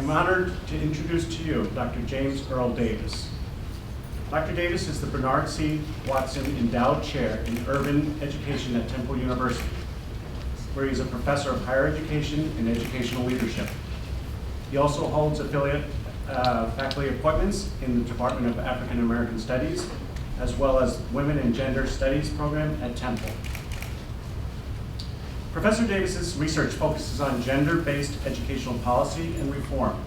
I'm honored to introduce to you Dr. James Earl Davis. Dr. Davis is the Bernard C. Watson Endowed Chair in Urban Education at Temple University, where he's a professor of higher education and educational leadership. He also holds affiliate faculty appointments in the Department of African American Studies, as well as Women and Gender Studies program at Temple. Professor Davis's research focuses on gender-based educational policy and reform,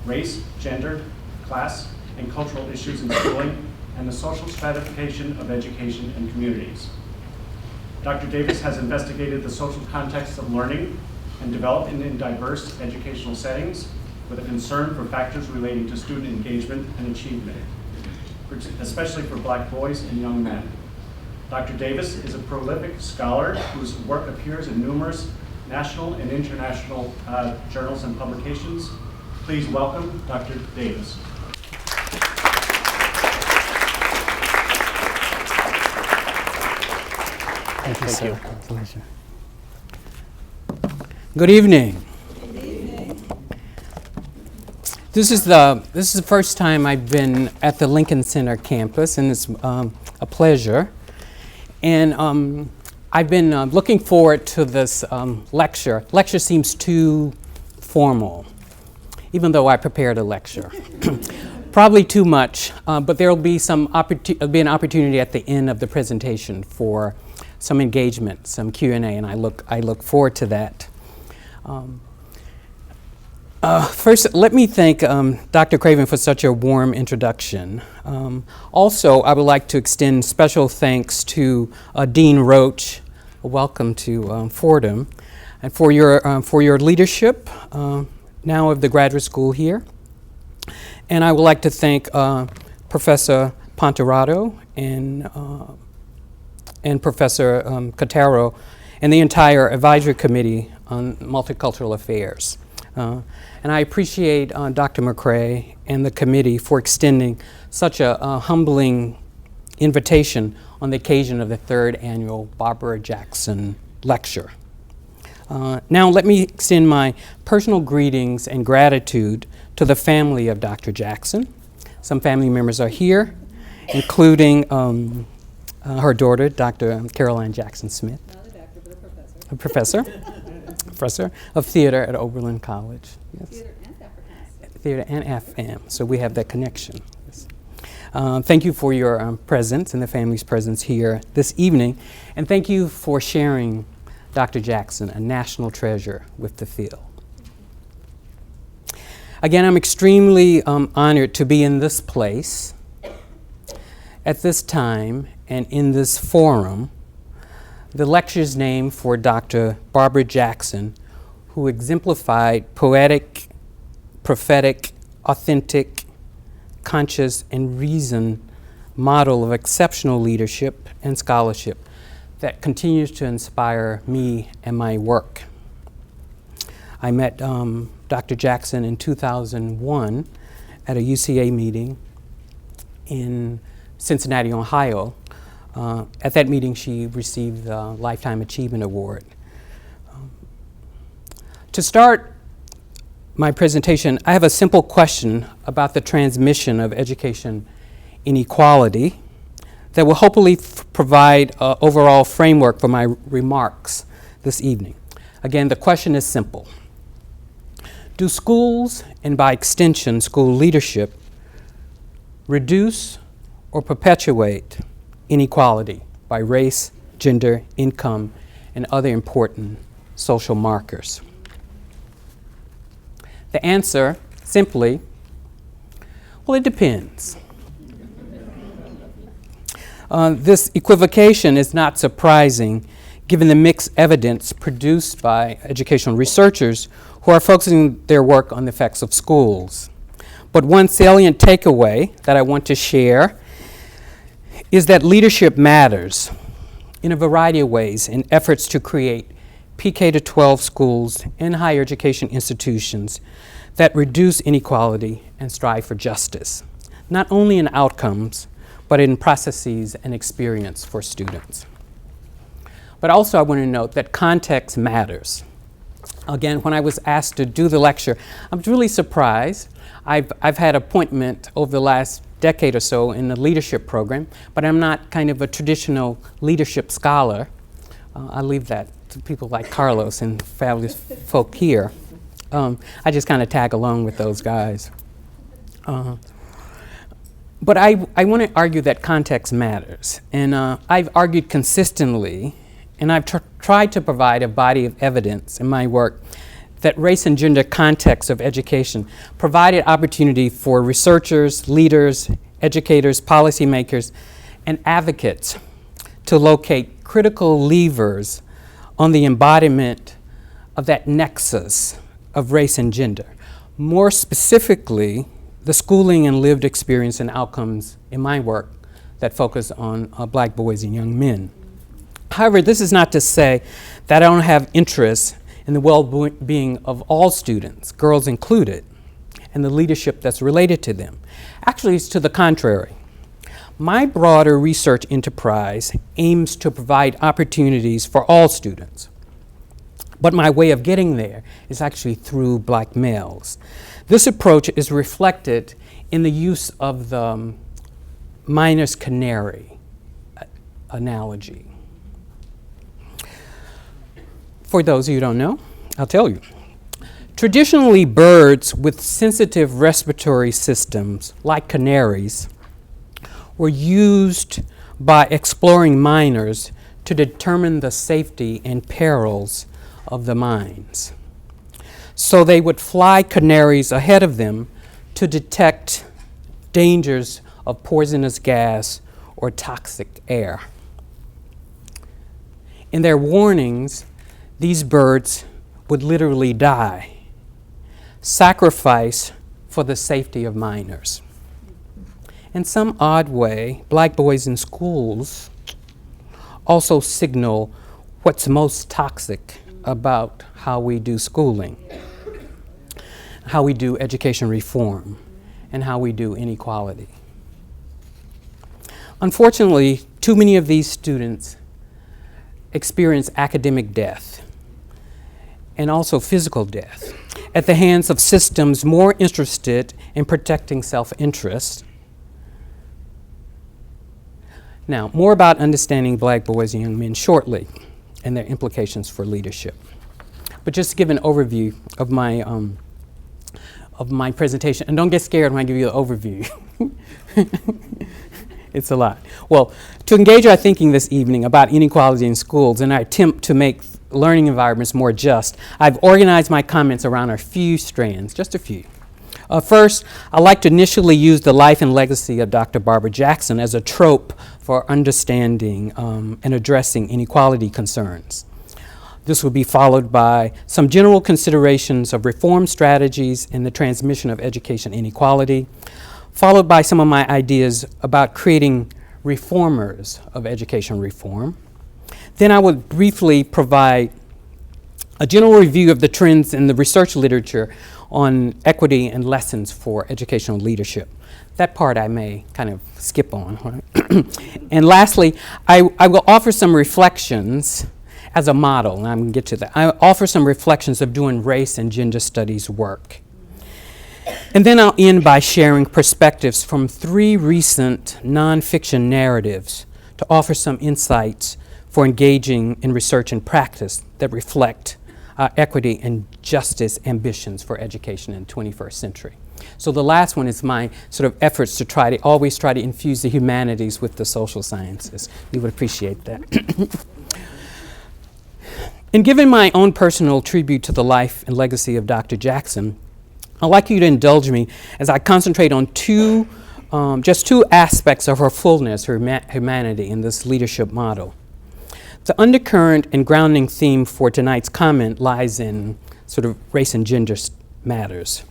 race, gender, class, and cultural issues in schooling, and the social stratification of education and communities. Dr. Davis has investigated the social context of learning and development in diverse educational settings with a concern for factors relating to student engagement and achievement, especially for Black boys and young men. Dr. Davis is a prolific scholar whose work appears in numerous national and international journals and publications. Please welcome Dr. Davis. Thank you, sir. Pleasure. Good evening. Good evening. This is the first time I've been at the Lincoln Center campus, and it's a pleasure. And I've been looking forward to this lecture. Lecture seems too formal, even though I prepared a lecture. Probably too much, but there will be an opportunity at the end of the presentation for some engagement, some Q&A, and I look forward to that. First, let me thank Dr. Craven for such a warm introduction. Also, I would like to extend special thanks to Dean Roach. Welcome to Fordham, and for your leadership now of the graduate school here. And I would like to thank Professor Ponterato and Professor Cataro and the entire advisory committee on multicultural affairs. And I appreciate Dr. McCrae and the committee for extending such a humbling invitation on the occasion of the third annual Barbara Jackson Lecture. Now let me extend my personal greetings and gratitude to the family of Dr. Jackson. Some family members are here, including her daughter, Dr. Caroline Jackson Smith. Not a doctor, but a professor. Professor of theater at Oberlin College. Yes. Theater and FM. So we have that connection. Yes. Thank you for your presence and the family's presence here this evening. And thank you for sharing Dr. Jackson, a national treasure, with the field. Again, I'm extremely honored to be in this place at this time and in this forum. The lecture's named for Dr. Barbara Jackson, who exemplified poetic, prophetic, authentic, conscious, and reasoned model of exceptional leadership and scholarship that continues to inspire me and my work. I met Dr. Jackson in 2001 at a UCA meeting in Cincinnati, Ohio. At that meeting, she received the Lifetime Achievement Award. To start my presentation, I have a simple question about the transmission of education inequality that will hopefully provide an overall framework for my remarks this evening. Again, the question is simple. Do schools, and by extension school leadership, reduce or perpetuate inequality by race, gender, income, and other important social markers? The answer, simply, well, it depends. This equivocation is not surprising given the mixed evidence produced by educational researchers who are focusing their work on the effects of schools. But one salient takeaway that I want to share is that leadership matters in a variety of ways in efforts to create PK-12 schools and higher education institutions that reduce inequality and strive for justice, not only in outcomes, but in processes and experience for students. But also I want to note that context matters. Again, when I was asked to do the lecture, I was really surprised. I've had appointment over the last decade or so in the leadership program, but I'm not kind of a traditional leadership scholar. I leave that to people like Carlos and fabulous folk here. I just kind of tag along with those guys. But I want to argue that context matters. And I've argued consistently, and I've tried to provide a body of evidence in my work that race and gender context of education provided opportunity for researchers, leaders, educators, policymakers, and advocates to locate critical levers on the embodiment of that nexus of race and gender. More specifically, the schooling and lived experience and outcomes in my work that focus on Black boys and young men. However, this is not to say that I don't have interest in the well-being of all students, girls included, and the leadership that's related to them. Actually, it's to the contrary. My broader research enterprise aims to provide opportunities for all students. But my way of getting there is actually through Black males. This approach is reflected in the use of the miner's canary analogy. For those of you who don't know, I'll tell you. Traditionally, birds with sensitive respiratory systems, like canaries, were used by exploring miners to determine the safety and perils of the mines. So they would fly canaries ahead of them to detect dangers of poisonous gas or toxic air. In their warnings, these birds would literally die, sacrificed for the safety of miners. In some odd way, Black boys in schools also signal what's most toxic about how we do schooling, how we do education reform, and how we do inequality. Unfortunately, too many of these students experience academic death and also physical death at the hands of systems more interested in protecting self-interest. Now, more about understanding Black boys and young men shortly and their implications for leadership. But just to give an overview of my presentation, and don't get scared when I give you an overview. It's a lot. Well, to engage our thinking this evening about inequality in schools and our attempt to make learning environments more just, I've organized my comments around a few strands, just a few. First, I'd like to initially use the life and legacy of Dr. Barbara Jackson as a trope for understanding and addressing inequality concerns. This will be followed by some general considerations of reform strategies in the transmission of education inequality, followed by some of my ideas about creating reformers of education reform. Then I will briefly provide a general review of the trends in the research literature on equity and lessons for educational leadership. That part I may kind of skip on. Right? And lastly, I will offer some reflections as a model, and I'm going to get to that. I offer some reflections of doing race and gender studies work. And then I'll end by sharing perspectives from 3 recent nonfiction narratives to offer some insights for engaging in research and practice that reflect equity and justice ambitions for education in the 21st century. So the last one is my sort of efforts to always try to infuse the humanities with the social sciences. You would appreciate that. In giving my own personal tribute to the life and legacy of Dr. Jackson, I'd like you to indulge me as I concentrate on just two aspects of her fullness, her humanity in this leadership model. The undercurrent and grounding theme for tonight's comment lies in sort of race and gender matters,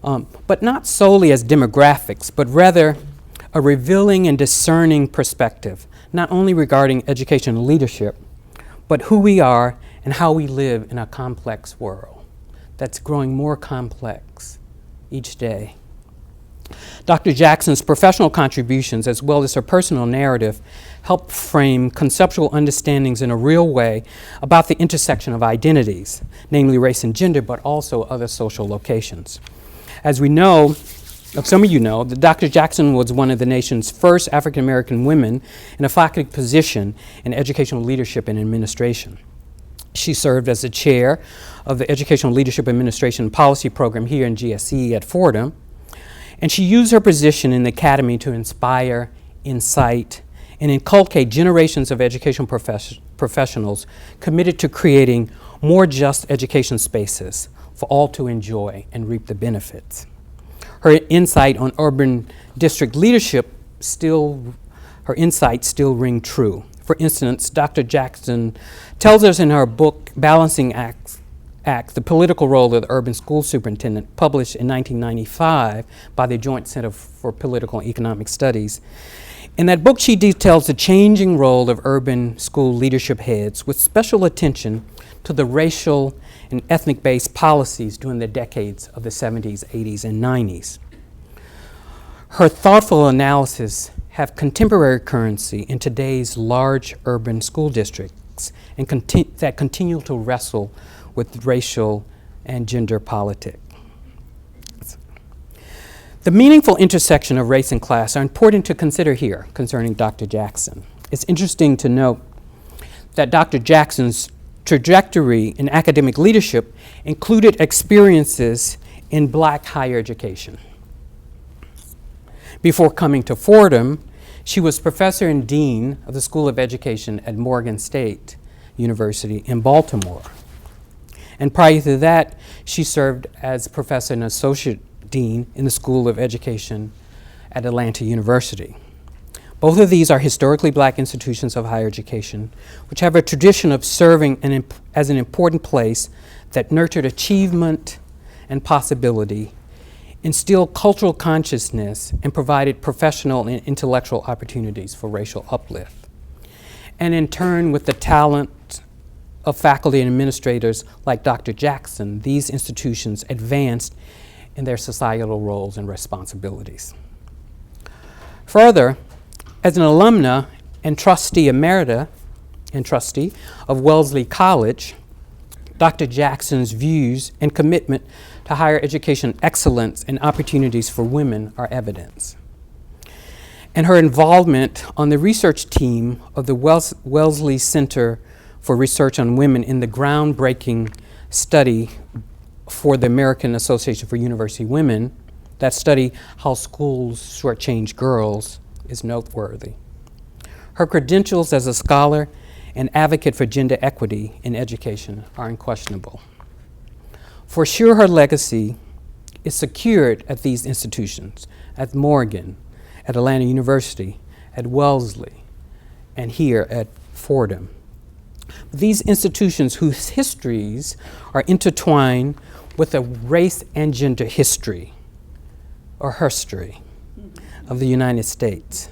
but not solely as demographics, but rather a revealing and discerning perspective, not only regarding education and leadership, but who we are and how we live in a complex world that's growing more complex each day. Dr. Jackson's professional contributions, as well as her personal narrative, help frame conceptual understandings in a real way about the intersection of identities, namely race and gender, but also other social locations. As we know, some of you know, that Dr. Jackson was one of the nation's first African American women in a faculty position in educational leadership and administration. She served as the chair of the Educational Leadership Administration Policy Program here in GSE at Fordham, and she used her position in the academy to inspire, incite, and inculcate generations of educational professionals committed to creating more just education spaces for all to enjoy and reap the benefits. Her insight on urban district leadership her insights still ring true. For instance, Dr. Jackson tells us in her book, Balancing Act, the political role of the urban school superintendent, published in 1995 by the Joint Center for Political and Economic Studies. In that book, she details the changing role of urban school leadership heads with special attention to the racial and ethnic-based policies during the decades of the 70s, 80s, and 90s. Her thoughtful analysis have contemporary currency in today's large urban school districts and that continue to wrestle with racial and gender politics. The meaningful intersection of race and class are important to consider here concerning Dr. Jackson. It's interesting to note that Dr. Jackson's trajectory in academic leadership included experiences in Black higher education. Before coming to Fordham, she was professor and dean of the School of Education at Morgan State University in Baltimore. And prior to that, she served as professor and associate dean in the School of Education at Atlanta University. Both of these are historically Black institutions of higher education, which have a tradition of serving as an important place that nurtured achievement and possibility, instilled cultural consciousness, and provided professional and intellectual opportunities for racial uplift. And in turn, with the talent of faculty and administrators like Dr. Jackson, these institutions advanced in their societal roles and responsibilities. Further, as an alumna and trustee emerita and trustee of Wellesley College, Dr. Jackson's views and commitment to higher education excellence and opportunities for women are evidence. And her involvement on the research team of the Wellesley Center for Research on Women in the groundbreaking study for the American Association for University Women, that study, How Schools Shortchange Girls, is noteworthy. Her credentials as a scholar and advocate for gender equity in education are unquestionable. For sure, her legacy is secured at these institutions, at Morgan, at Atlanta University, at Wellesley, and here at Fordham. These institutions whose histories are intertwined with a race and gender history, or herstory, of the United States.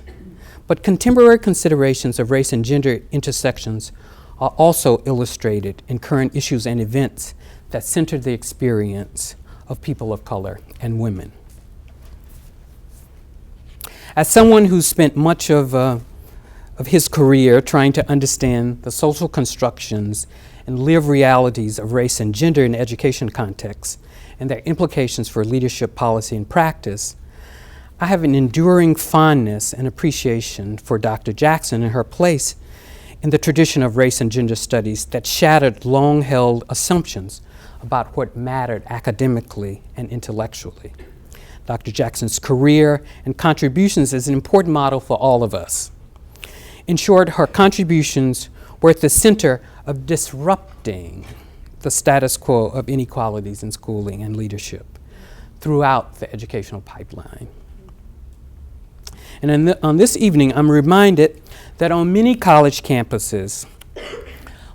But contemporary considerations of race and gender intersections are also illustrated in current issues and events that center the experience of people of color and women. As someone who spent much of his career trying to understand the social constructions and live realities of race and gender in education contexts and their implications for leadership, policy, and practice, I have an enduring fondness and appreciation for Dr. Jackson and her place in the tradition of race and gender studies that shattered long-held assumptions about what mattered academically and intellectually. Dr. Jackson's career and contributions is an important model for all of us. In short, her contributions were at the center of disrupting the status quo of inequalities in schooling and leadership throughout the educational pipeline. And on this evening, I'm reminded that on many college campuses,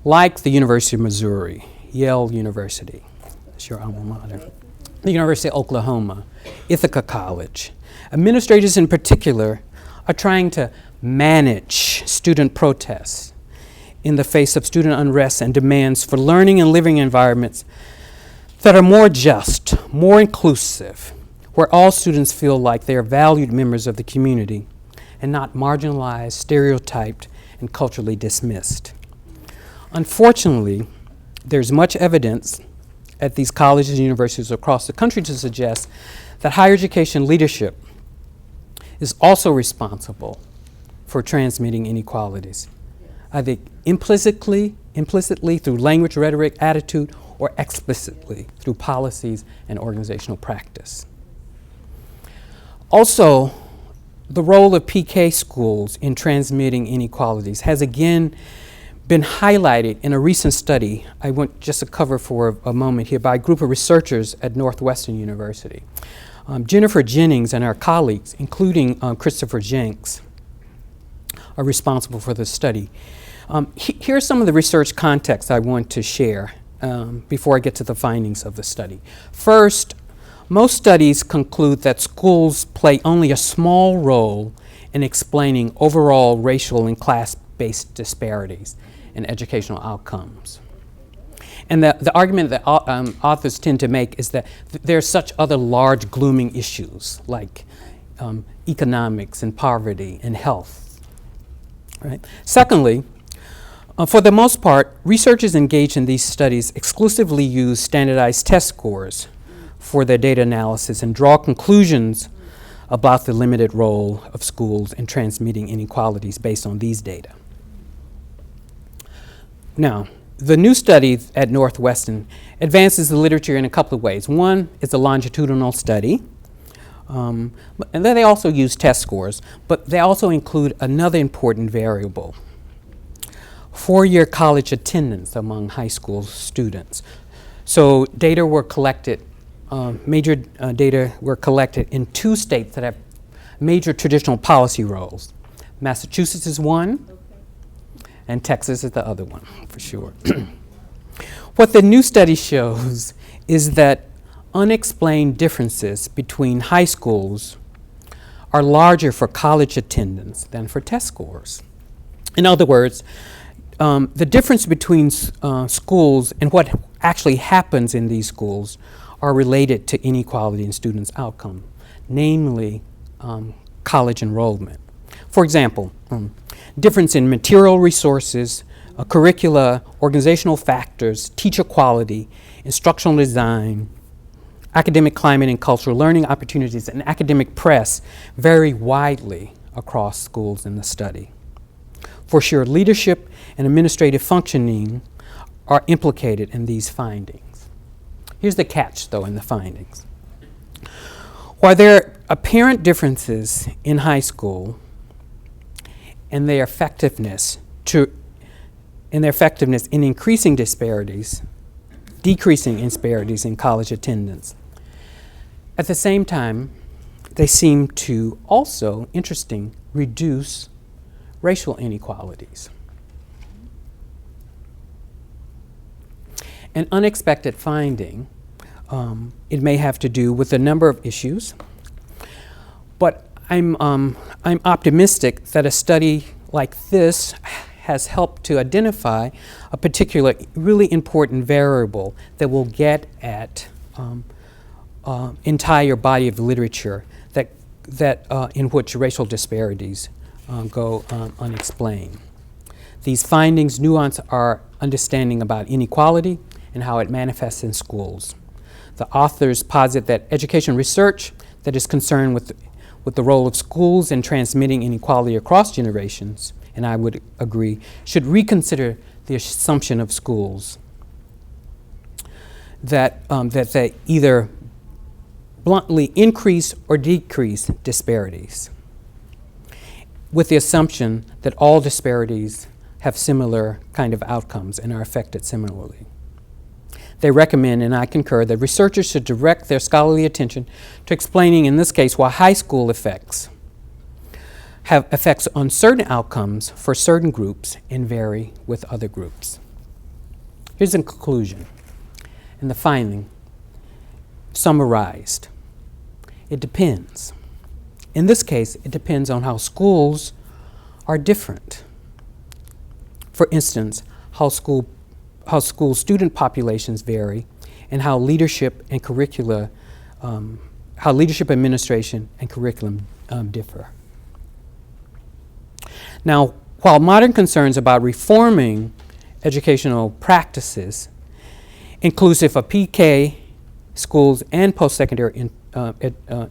like the University of Missouri, Yale University, that's your alma mater, the University of Oklahoma, Ithaca College, administrators in particular are trying to manage student protests in the face of student unrest and demands for learning and living environments that are more just, more inclusive, where all students feel like they are valued members of the community and not marginalized, stereotyped, and culturally dismissed. Unfortunately, there's much evidence at these colleges and universities across the country to suggest that higher education leadership is also responsible for transmitting inequalities, either implicitly through language, rhetoric, attitude, or explicitly through policies and organizational practice. Also, the role of PK schools in transmitting inequalities has again been highlighted in a recent study I want just to cover for a moment here by a group of researchers at Northwestern University. Jennifer Jennings and our colleagues, including Christopher Jenks, are responsible for this study. Here's some of the research context I want to share before I get to the findings of the study. First, most studies conclude that schools play only a small role in explaining overall racial and class-based disparities in educational outcomes. And the argument that authors tend to make is that there are such other large glooming issues like economics and poverty and health. Right? Secondly, for the most part, researchers engaged in these studies exclusively use standardized test scores for their data analysis and draw conclusions about the limited role of schools in transmitting inequalities based on these data. Now, the new study at Northwestern advances the literature in a couple of ways. One is a longitudinal study, and then they also use test scores, but they also include another important variable: four-year college attendance among high school students. So data were collected, major data were collected in two states that have major traditional policy roles. Massachusetts is one, and Texas is the other one, for sure. What the new study shows is that unexplained differences between high schools are larger for college attendance than for test scores. In other words, the difference between schools and what actually happens in these schools are related to inequality in students' outcome, namely college enrollment. For example, difference in material resources, curricula, organizational factors, teacher quality, instructional design, academic climate and cultural learning opportunities, and academic press vary widely across schools in the study. For sure, leadership and administrative functioning are implicated in these findings. Here's the catch, though, in the findings. While there are apparent differences in high school and their effectiveness in increasing disparities, decreasing disparities in college attendance, at the same time, they seem to also, interesting, reduce racial inequalities. An unexpected finding, it may have to do with a number of issues, but I'm optimistic that a study like this has helped to identify a particular really important variable that will get at entire body of literature that in which racial disparities go unexplained. These findings nuance our understanding about inequality and how it manifests in schools. The authors posit that education research that is concerned with the role of schools in transmitting inequality across generations, and I would agree, should reconsider the assumption of schools that they either bluntly increase or decrease disparities, with the assumption that all disparities have similar kind of outcomes and are affected similarly. They recommend, and I concur, that researchers should direct their scholarly attention to explaining, in this case, why high school effects have effects on certain outcomes for certain groups and vary with other groups. Here's a conclusion, and the finding summarized. It depends. In this case, it depends on how schools are different. For instance, how school student populations vary, and how leadership and curricula how leadership, administration, and curriculum differ. Now, while modern concerns about reforming educational practices, inclusive of PK schools and post-secondary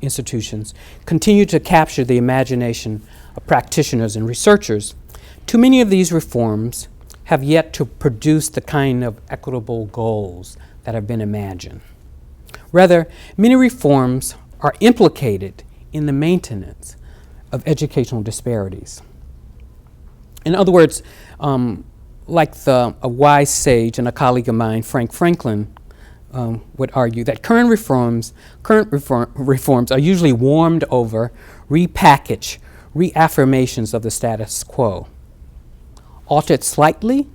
institutions, continue to capture the imagination of practitioners and researchers, too many of these reforms have yet to produce the kind of equitable goals that have been imagined. Rather, many reforms are implicated in the maintenance of educational disparities. In other words, like a wise sage and a colleague of mine, Frank Franklin, would argue that current reforms are usually warmed over, repackaged reaffirmations of the status quo, altered slightly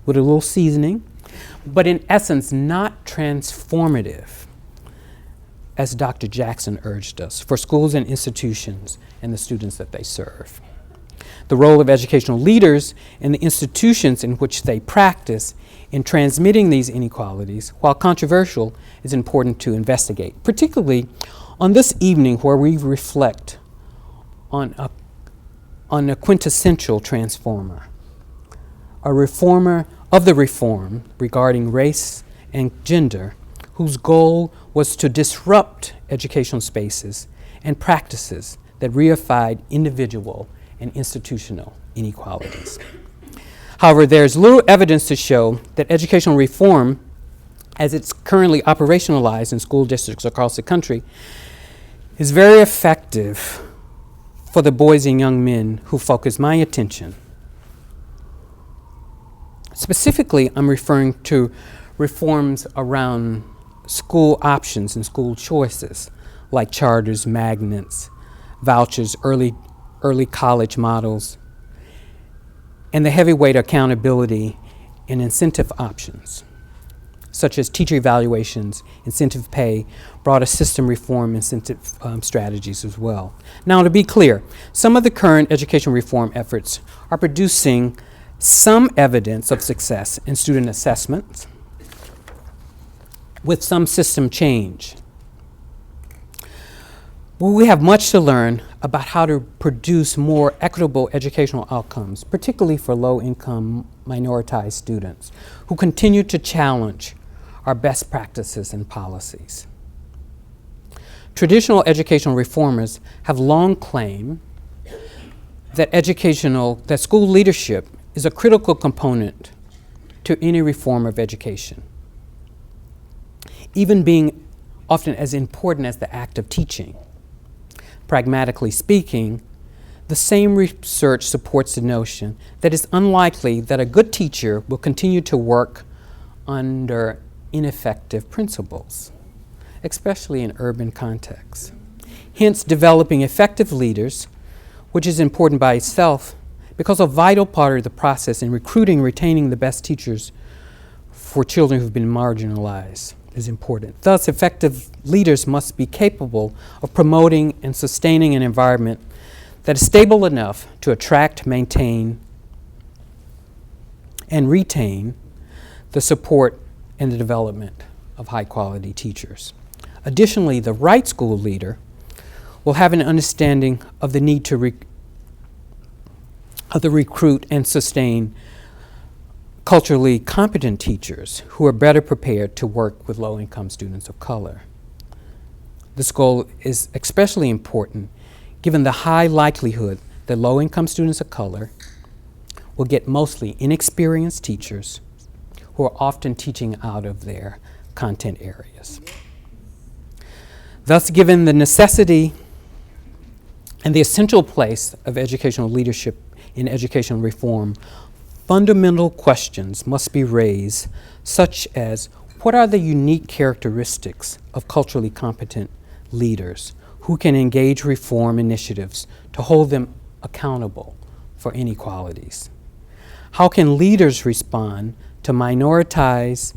with a little seasoning, but in essence not transformative, as Dr. Jackson urged us, for schools and institutions and the students that they serve. The role of educational leaders and the institutions in which they practice in transmitting these inequalities, while controversial, is important to investigate, particularly on this evening where we reflect on a quintessential transformer, a reformer of the reform regarding race and gender, whose goal was to disrupt educational spaces and practices that reified individual and institutional inequalities. However, there's little evidence to show that educational reform, as it's currently operationalized in school districts across the country, is very effective for the boys and young men who focus my attention. Specifically, I'm referring to reforms around school options and school choices, like charters, magnets, vouchers, early college models, and the heavyweight accountability and incentive options, such as teacher evaluations, incentive pay, broader system reform incentive strategies as well. Now, to be clear, some of the current education reform efforts are producing some evidence of success in student assessments with some system change. Well, we have much to learn about how to produce more equitable educational outcomes, particularly for low-income minoritized students who continue to challenge our best practices and policies. Traditional educational reformers have long claimed that school leadership is a critical component to any reform of education, even being often as important as the act of teaching. Pragmatically speaking, the same research supports the notion that it's unlikely that a good teacher will continue to work under ineffective principles, especially in urban contexts. Hence, developing effective leaders, which is important by itself, because a vital part of the process in recruiting and retaining the best teachers for children who've been marginalized, is important. Thus, effective leaders must be capable of promoting and sustaining an environment that is stable enough to attract, maintain, and retain the support and the development of high-quality teachers. Additionally, the right school leader will have an understanding of the need to recruit and sustain culturally competent teachers who are better prepared to work with low-income students of color. This goal is especially important given the high likelihood that low-income students of color will get mostly inexperienced teachers who are often teaching out of their content areas. Thus, given the necessity and the essential place of educational leadership in educational reform, fundamental questions must be raised, such as what are the unique characteristics of culturally competent leaders who can engage reform initiatives to hold them accountable for inequalities? How can leaders respond to minoritized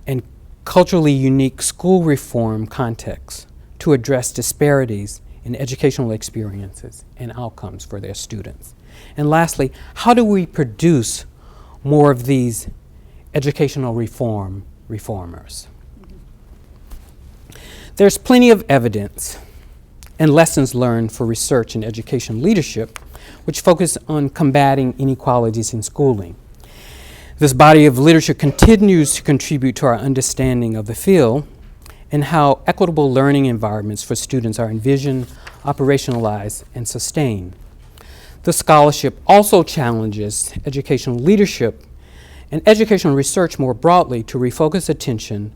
and culturally unique school reform contexts to address disparities in educational experiences and outcomes for their students? And lastly, how do we produce more of these educational reformers? There's plenty of evidence and lessons learned for research and education leadership, which focus on combating inequalities in schooling. This body of literature continues to contribute to our understanding of the field and how equitable learning environments for students are envisioned, operationalized, and sustained. The scholarship also challenges educational leadership and educational research more broadly to refocus attention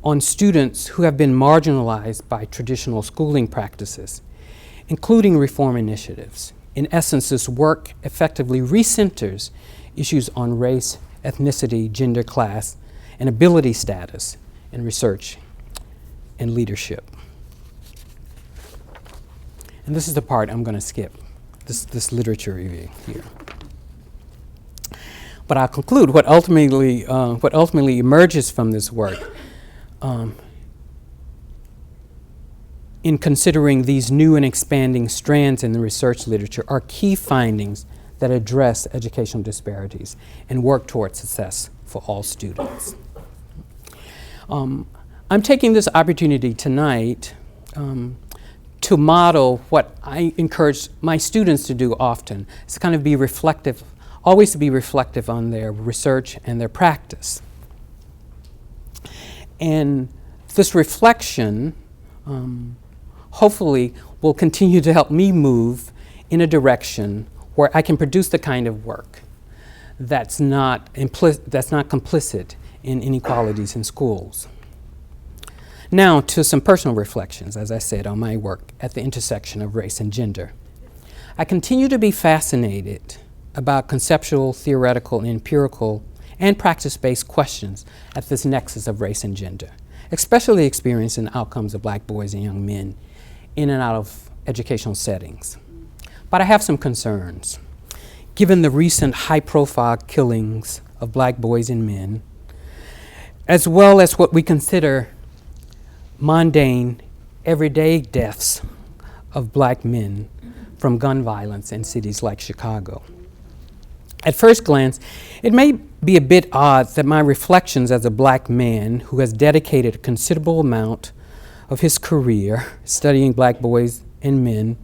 on students who have been marginalized by traditional schooling practices, including reform initiatives. In essence, this work effectively recenters issues on race, ethnicity, gender, class, and ability status in research and leadership. And this is the part I'm going to skip, this literature review here. But I'll conclude what ultimately emerges from this work in considering these new and expanding strands in the research literature are key findings that address educational disparities and work toward success for all students. I'm taking this opportunity tonight to model what I encourage my students to do often. It's to kind of be reflective, always to be reflective on their research and their practice. And this reflection hopefully will continue to help me move in a direction where I can produce the kind of work that's not complicit in inequalities in schools. Now to some personal reflections, as I said, on my work at the intersection of race and gender. I continue to be fascinated about conceptual, theoretical, and empirical and practice-based questions at this nexus of race and gender, especially experiencing outcomes of Black boys and young men in and out of educational settings. But I have some concerns. Given the recent high-profile killings of Black boys and men, as well as what we consider mundane, everyday deaths of Black men from gun violence in cities like Chicago. At first glance, it may be a bit odd that my reflections as a Black man who has dedicated a considerable amount of his career studying Black boys and men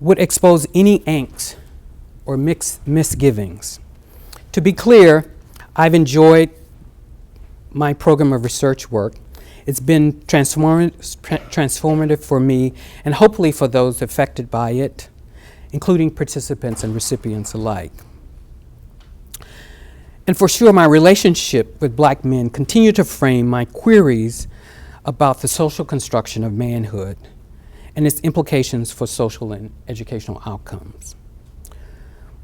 would expose any angst or misgivings. To be clear, I've enjoyed my program of research work. It's been transformative for me and hopefully for those affected by it, including participants and recipients alike. And for sure, my relationship with Black men continue to frame my queries about the social construction of manhood and its implications for social and educational outcomes.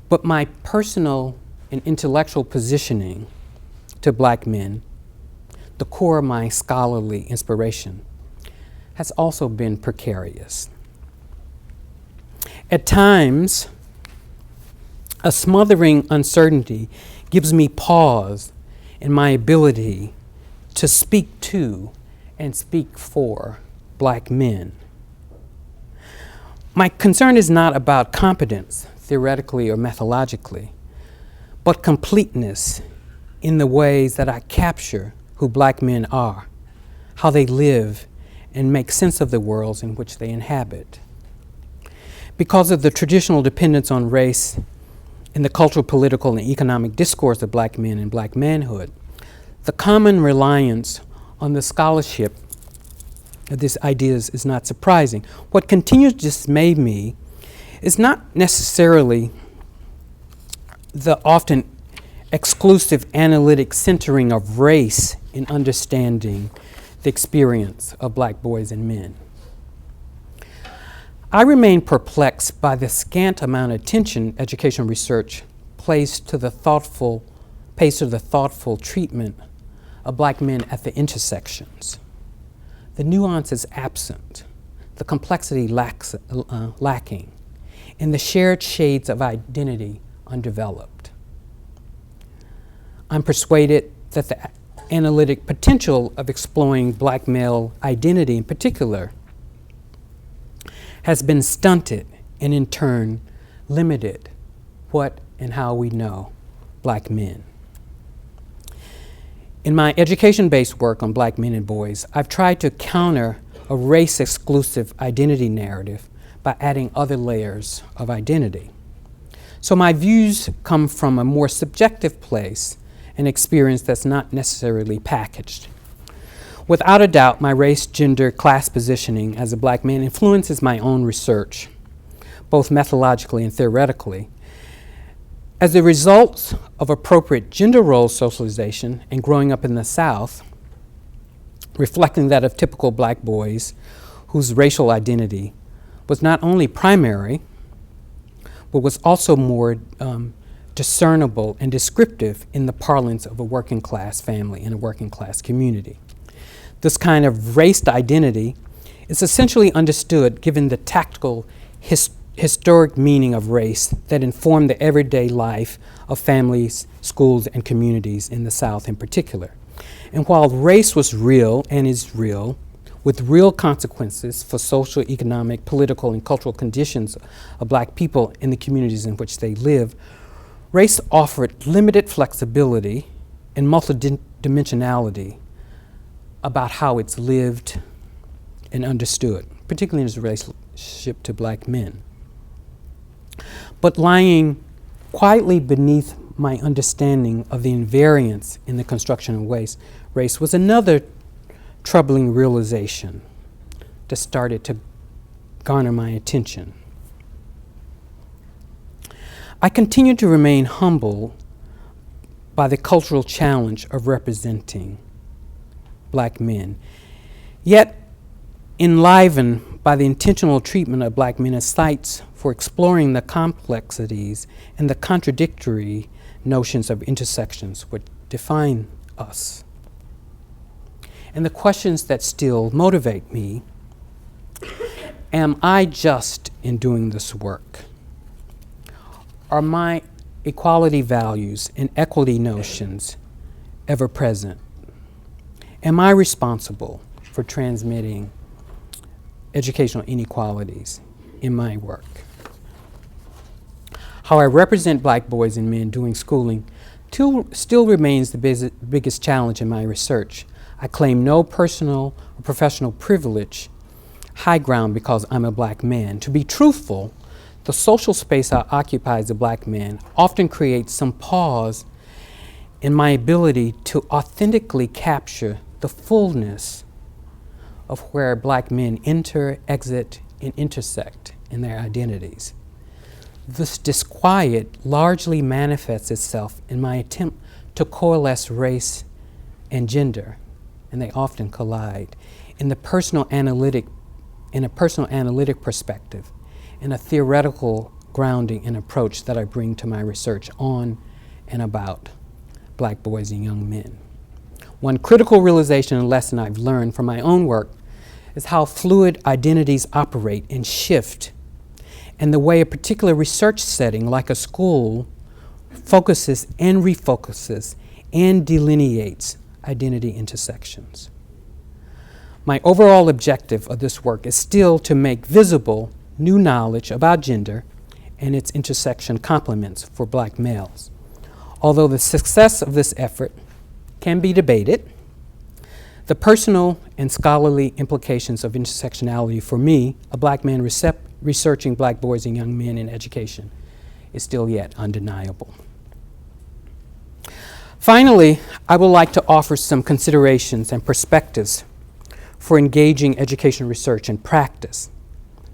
But my personal and intellectual positioning to Black men, the core of my scholarly inspiration, has also been precarious. At times, a smothering uncertainty gives me pause in my ability to speak to and speak for Black men. My concern is not about competence, theoretically or methodologically, but completeness in the ways that I capture who Black men are, how they live and make sense of the worlds in which they inhabit. Because of the traditional dependence on race in the cultural, political, and economic discourse of Black men and Black manhood, the common reliance on the scholarship of these ideas is not surprising. What continues to dismay me is not necessarily the often exclusive analytic centering of race in understanding the experience of Black boys and men. I remain perplexed by the scant amount of attention education research pays to the thoughtful treatment of Black men at the intersections. The nuance is absent, the complexity lacking, and the shared shades of identity undeveloped. I'm persuaded that the analytic potential of exploring Black male identity in particular has been stunted and in turn limited what and how we know Black men. In my education-based work on Black men and boys, I've tried to counter a race-exclusive identity narrative by adding other layers of identity. So my views come from a more subjective place, an experience that's not necessarily packaged. Without a doubt, my race, gender, class positioning as a Black man influences my own research, both methodologically and theoretically. As a result of appropriate gender role socialization and growing up in the South, reflecting that of typical Black boys whose racial identity was not only primary, but was also more discernible and descriptive in the parlance of a working class family and a working class community. This kind of raced identity is essentially understood given the tactical historic meaning of race that informed the everyday life of families, schools, and communities in the South in particular. And while race was real and is real, with real consequences for social, economic, political, and cultural conditions of Black people in the communities in which they live, race offered limited flexibility and multidimensionality about how it's lived and understood, particularly in its relationship to Black men. But lying quietly beneath my understanding of the invariance in the construction of race was another troubling realization that started to garner my attention. I continue to remain humbled by the cultural challenge of representing Black men, yet enlivened by the intentional treatment of Black men as sites for exploring the complexities and the contradictory notions of intersections which define us. And the questions that still motivate me: am I just in doing this work? Are my equality values and equity notions ever present? Am I responsible for transmitting educational inequalities in my work? How I represent Black boys and men doing schooling still remains the biggest challenge in my research. I claim no personal or professional privilege, high ground because I'm a Black man. To be truthful, the social space I occupy as a Black man often creates some pause in my ability to authentically capture the fullness of where Black men enter, exit, and intersect in their identities. This disquiet largely manifests itself in my attempt to coalesce race and gender, and they often collide, in a personal analytic perspective, in a theoretical grounding and approach that I bring to my research on and about Black boys and young men. One critical realization and lesson I've learned from my own work is how fluid identities operate and shift, and the way a particular research setting, like a school, focuses and refocuses and delineates identity intersections. My overall objective of this work is still to make visible new knowledge about gender and its intersection complements for Black males. Although the success of this effort can be debated, the personal and scholarly implications of intersectionality for me, a Black man researching Black boys and young men in education, is still yet undeniable. Finally, I would like to offer some considerations and perspectives for engaging education research and practice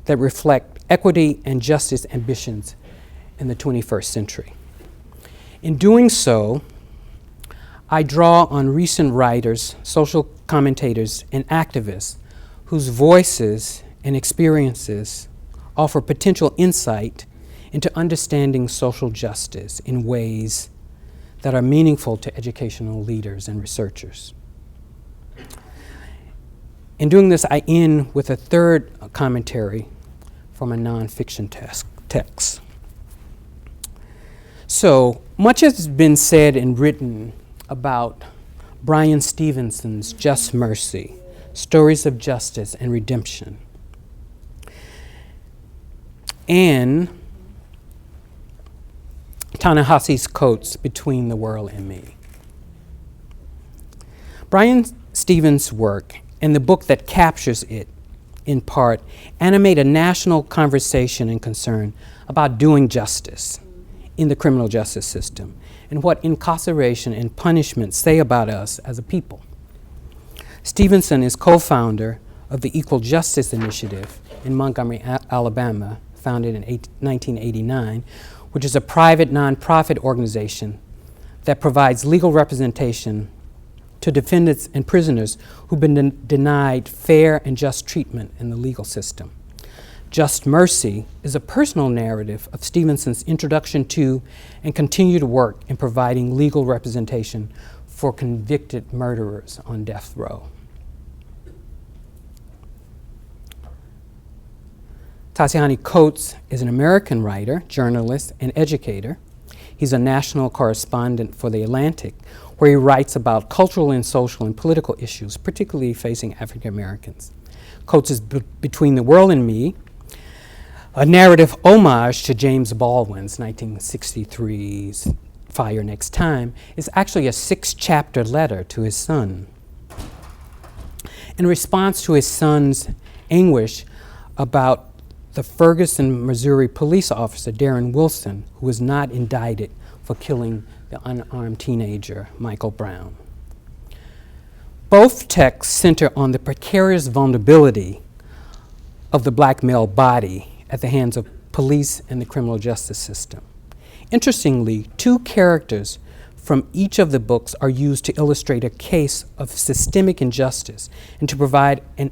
that reflect equity and justice ambitions in the 21st century. In doing so, I draw on recent writers, social commentators, and activists whose voices and experiences offer potential insight into understanding social justice in ways that are meaningful to educational leaders and researchers. In doing this, I end with a third commentary from a nonfiction text. So much has been said and written about Bryan Stevenson's Just Mercy, Stories of Justice and Redemption, and Ta-Nehisi's quotes, Between the World and Me. Bryan Stevens' work and the book that captures it, in part, animate a national conversation and concern about doing justice in the criminal justice system and what incarceration and punishment say about us as a people. Stevenson is co-founder of the Equal Justice Initiative in Montgomery, Alabama, founded in 1989, which is a private nonprofit organization that provides legal representation to defendants and prisoners who've been denied fair and just treatment in the legal system. Just Mercy is a personal narrative of Stevenson's introduction to and continued work in providing legal representation for convicted murderers on death row. Tasiani Coates is an American writer, journalist, and educator. He's a national correspondent for The Atlantic, where he writes about cultural and social and political issues, particularly facing African Americans. Coates' Between the World and Me, a narrative homage to James Baldwin's 1963's Fire Next Time, is actually a 6-chapter letter to his son. In response to his son's anguish about the Ferguson, Missouri police officer, Darren Wilson, who was not indicted for killing the unarmed teenager, Michael Brown. Both texts center on the precarious vulnerability of the black male body at the hands of police and the criminal justice system. Interestingly, 2 characters from each of the books are used to illustrate a case of systemic injustice and to provide an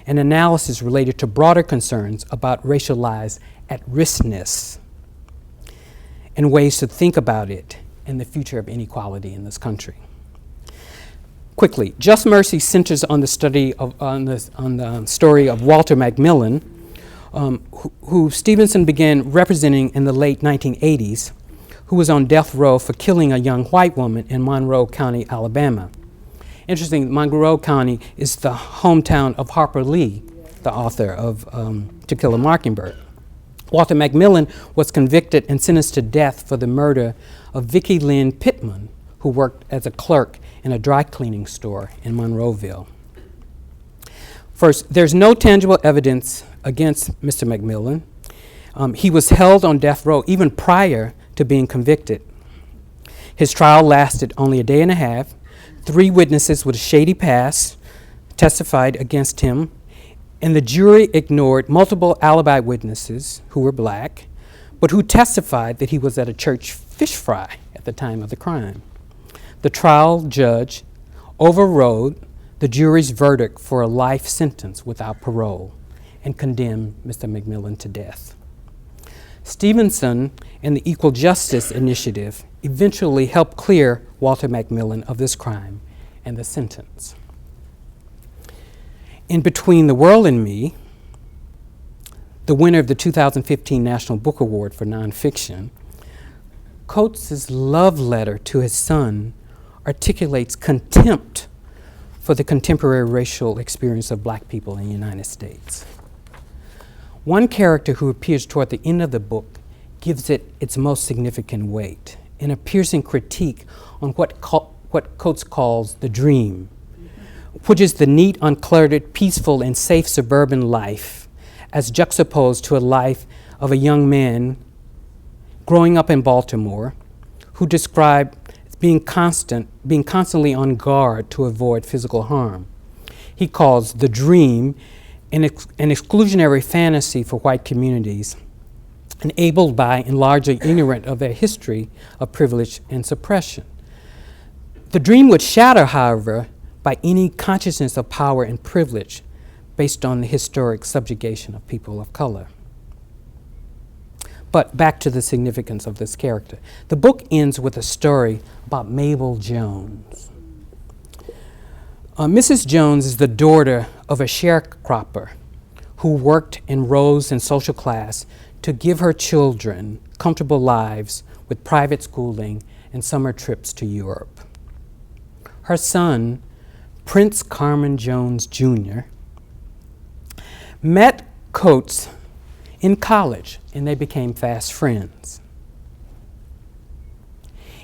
analysis related to broader concerns about racialized at-riskness and ways to think about it and the future of inequality in this country. Quickly, Just Mercy centers on the story of Walter Macmillan, who Stevenson began representing in the late 1980s, who was on death row for killing a young white woman in Monroe County, Alabama. Interesting, Monroe County is the hometown of Harper Lee, the author of To Kill a Mockingbird. Walter Macmillan was convicted and sentenced to death for the murder of Vicki Lynn Pittman, who worked as a clerk in a dry cleaning store in Monroeville. First, there's no tangible evidence against Mr. Macmillan. He was held on death row even prior to being convicted. His trial lasted only a day and a half. 3 witnesses with a shady past testified against him, and the jury ignored multiple alibi witnesses who were black, but who testified that he was at a church fish fry at the time of the crime. The trial judge overrode the jury's verdict for a life sentence without parole and condemned Mr. Macmillan to death. Stevenson and the Equal Justice Initiative eventually helped clear Walter Macmillan of this crime and the sentence. In Between the World and Me, the winner of the 2015 National Book Award for Nonfiction, Coates' love letter to his son articulates contempt for the contemporary racial experience of black people in the United States. One character who appears toward the end of the book gives it its most significant weight in a piercing critique on what Coates calls the dream, which is the neat, uncluttered, peaceful, and safe suburban life as juxtaposed to a life of a young man growing up in Baltimore who described being constantly on guard to avoid physical harm. He calls the dream an exclusionary fantasy for white communities, enabled by and largely ignorant of their history of privilege and suppression. The dream would shatter, however, by any consciousness of power and privilege based on the historic subjugation of people of color. But back to the significance of this character. The book ends with a story about Mabel Jones. Mrs. Jones is the daughter of a sharecropper who worked and rose in social class to give her children comfortable lives with private schooling and summer trips to Europe. Her son, Prince Carmen Jones Jr., met Coates in college, and they became fast friends.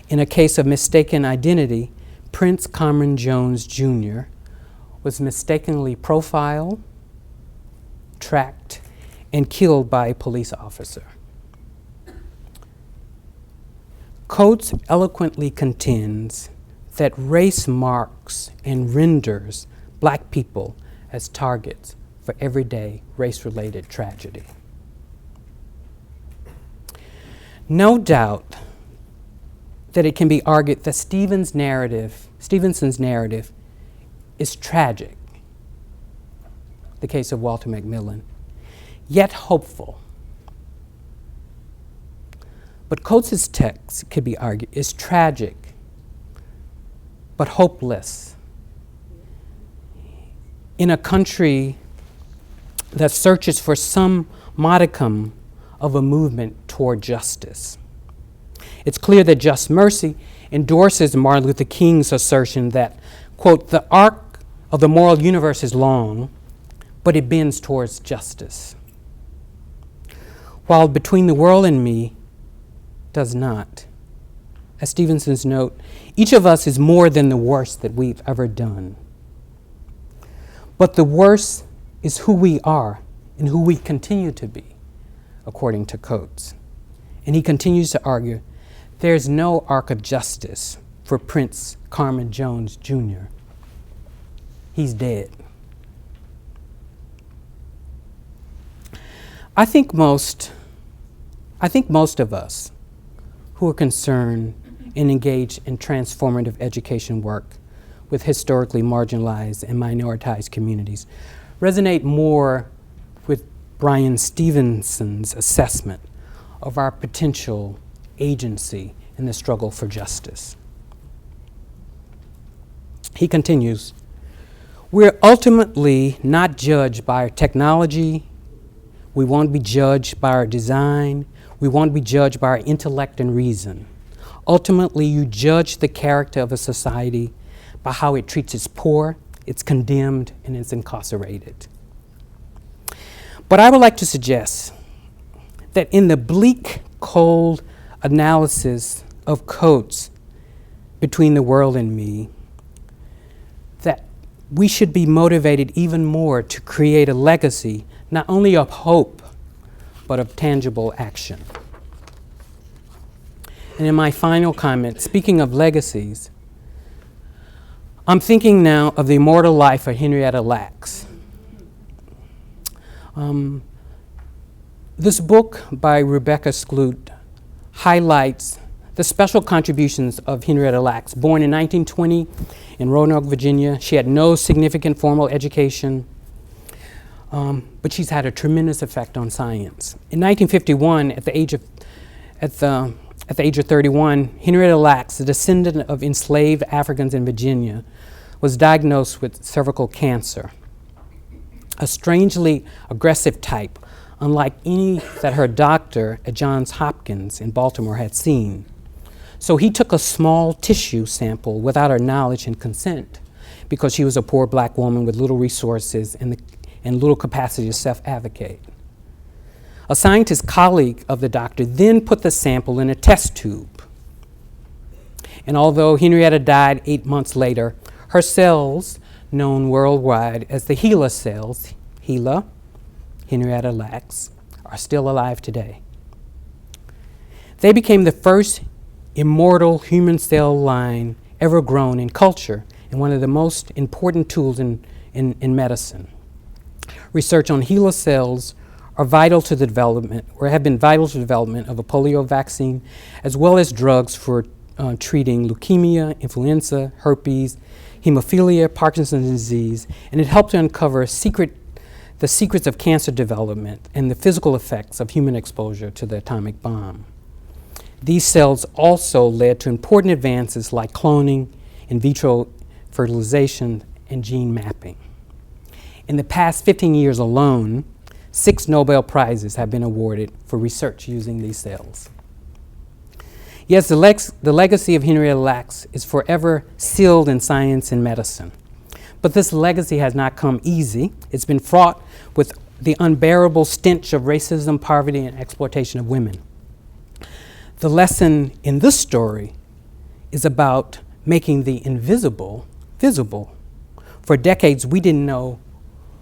In a case of mistaken identity, Prince Cameron Jones Jr. was mistakenly profiled, tracked, and killed by a police officer. Coates eloquently contends that race marks and renders Black people as targets for everyday race-related tragedy. No doubt that it can be argued that Stevenson's narrative is tragic, the case of Walter Macmillan, yet hopeful. But Coates's text, could be argued, is tragic, but hopeless. In a country that searches for some modicum of a movement toward justice. It's clear that Just Mercy endorses Martin Luther King's assertion that, quote, the arc of the moral universe is long, but it bends towards justice. While Between the World and Me does not. As Stevenson's note, each of us is more than the worst that we've ever done. But the worst is who we are and who we continue to be, according to Coates. And he continues to argue, there's no arc of justice for Prince Cameron Jones Jr. He's dead. I think most of us who are concerned and engaged in transformative education work with historically marginalized and minoritized communities resonate more with Bryan Stevenson's assessment of our potential agency in the struggle for justice. He continues, we're ultimately not judged by our technology. We won't be judged by our design. We won't be judged by our intellect and reason. Ultimately, you judge the character of a society by how it treats its poor, its condemned, and its incarcerated. But I would like to suggest that in the bleak, cold analysis of Coates' Between the World and Me, that we should be motivated even more to create a legacy not only of hope, but of tangible action. And in my final comment, speaking of legacies, I'm thinking now of the immortal life of Henrietta Lacks. This book by Rebecca Skloot highlights the special contributions of Henrietta Lacks. Born in 1920 in Roanoke, Virginia, she had no significant formal education, but she's had a tremendous effect on science. In 1951, at the age of 31, Henrietta Lacks, a descendant of enslaved Africans in Virginia, was diagnosed with cervical cancer, a strangely aggressive type, unlike any that her doctor at Johns Hopkins in Baltimore had seen. So he took a small tissue sample without her knowledge and consent, because she was a poor Black woman with little resources and little capacity to self-advocate. A scientist colleague of the doctor then put the sample in a test tube. And although Henrietta died 8 months later, her cells, known worldwide as the HeLa cells, HeLa, Henrietta Lacks, are still alive today. They became the first immortal human cell line ever grown in culture and one of the most important tools in medicine. Research on HeLa cells are vital to the development, or have been vital to the development of a polio vaccine, as well as drugs for treating leukemia, influenza, herpes, hemophilia, Parkinson's disease, and it helped to uncover the secrets of cancer development and the physical effects of human exposure to the atomic bomb. These cells also led to important advances like cloning, in vitro fertilization, and gene mapping. In the past 15 years alone, 6 Nobel Prizes have been awarded for research using these cells. Yes, the legacy of Henrietta Lacks is forever sealed in science and medicine. But this legacy has not come easy. It's been fraught with the unbearable stench of racism, poverty, and exploitation of women. The lesson in this story is about making the invisible visible. For decades, we didn't know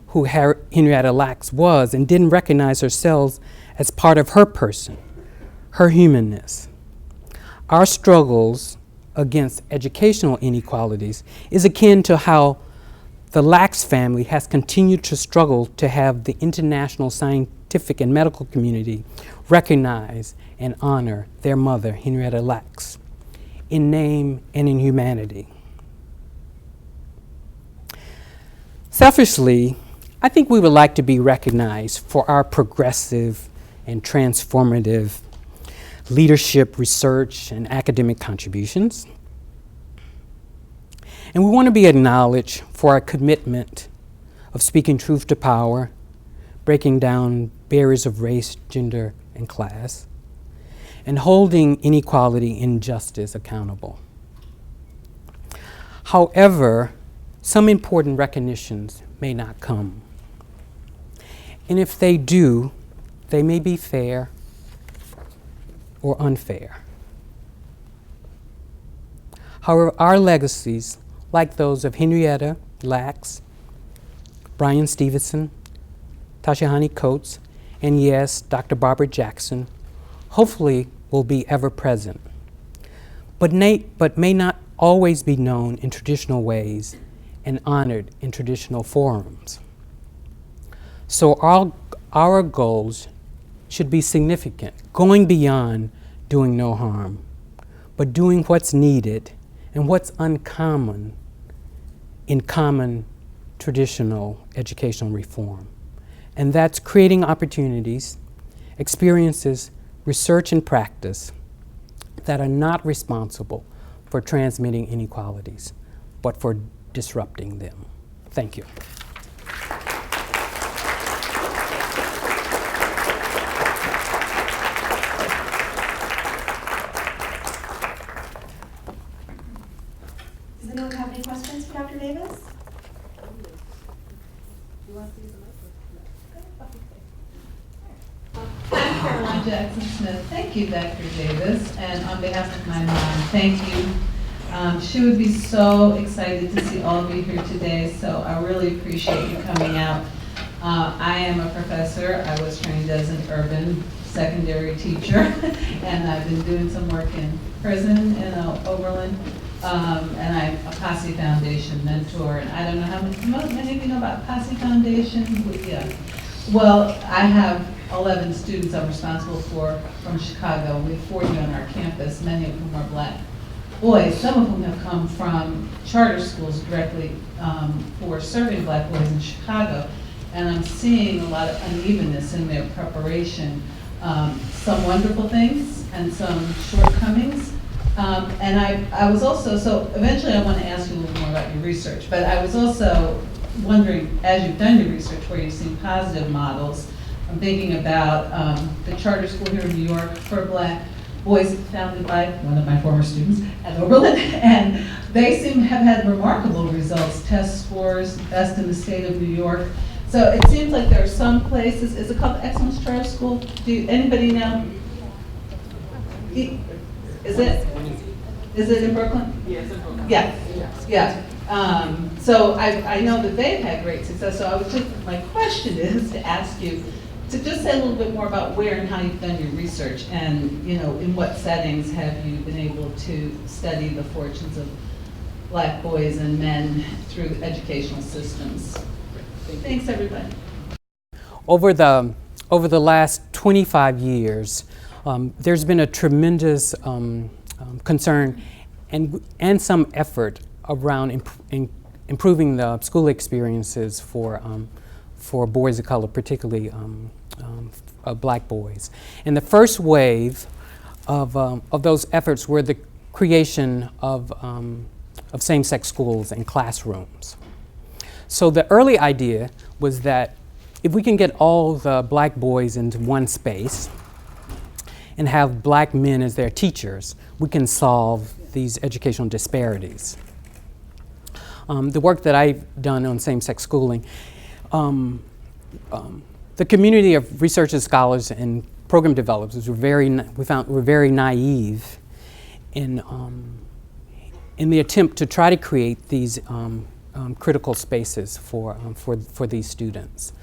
who Henrietta Lacks was and didn't recognize ourselves as part of her person, her humanness. Our struggles against educational inequalities is akin to how the Lacks family has continued to struggle to have the international scientific and medical community recognize and honor their mother, Henrietta Lacks, in name and in humanity. Selfishly, I think we would like to be recognized for our progressive and transformative leadership, research, and academic contributions. And we want to be acknowledged for our commitment of speaking truth to power, breaking down barriers of race, gender, and class, and holding inequality and injustice accountable. However, some important recognitions may not come. And if they do, they may be fair or unfair. However, our legacies, like those of Henrietta Lacks, Brian Stevenson, Tashihani Coates, and yes, Dr. Barbara Jackson, hopefully will be ever present, but may not always be known in traditional ways and honored in traditional forums. So our goals should be significant, going beyond doing no harm, but doing what's needed and what's uncommon in common traditional educational reform. And that's creating opportunities, experiences, research, and practice that are not responsible for transmitting inequalities, but for disrupting them. Thank you. Does anyone have any questions for Dr. Davis? I'm Caroline Jackson Smith. Thank you, Dr. Davis. And on behalf of my mom, thank you. She would be so excited to see all of you here today, so I really appreciate you coming out. I am a professor. I was trained as an urban secondary teacher, and I've been doing some work in prison in Oberlin, and I'm a Posse Foundation mentor. And I don't know how many of you know about Posse Foundation? Yeah. Well, I have 11 students I'm responsible for from Chicago. We have 40 on our campus, many of whom are black boys. Some of whom have come from charter schools directly for serving black boys in Chicago. And I'm seeing a lot of unevenness in their preparation. Some wonderful things and some shortcomings. And I was also, so eventually I want to ask you a little more about your research, but I was also wondering, as you've done your research, where you've seen positive models. I'm thinking about the charter school here in New York for black boys, founded by one of my former students at Oberlin, and they seem to have had remarkable results, test scores, best in the state of New York. So it seems like there are some places, is it called Excellence Charter School? Do anybody know? Is it in Brooklyn? Yes, in Brooklyn. Yeah. So I know that they've had great success, so I was just, my question is to ask you to just say a little bit more about where and how you've done your research, and in what settings have you been able to study the fortunes of black boys and men through educational systems. Thanks, everybody. Over the last 25 years, there's been a tremendous concern and some effort around improving the school experiences for boys of color, particularly black boys. And the first wave of those efforts were the creation of same-sex schools and classrooms. So the early idea was that if we can get all the black boys into one space and have black men as their teachers, we can solve these educational disparities. The work that I've done on same-sex schooling, the community of researchers, scholars, and program developers were very naive in in the attempt to try to create these critical spaces for these students.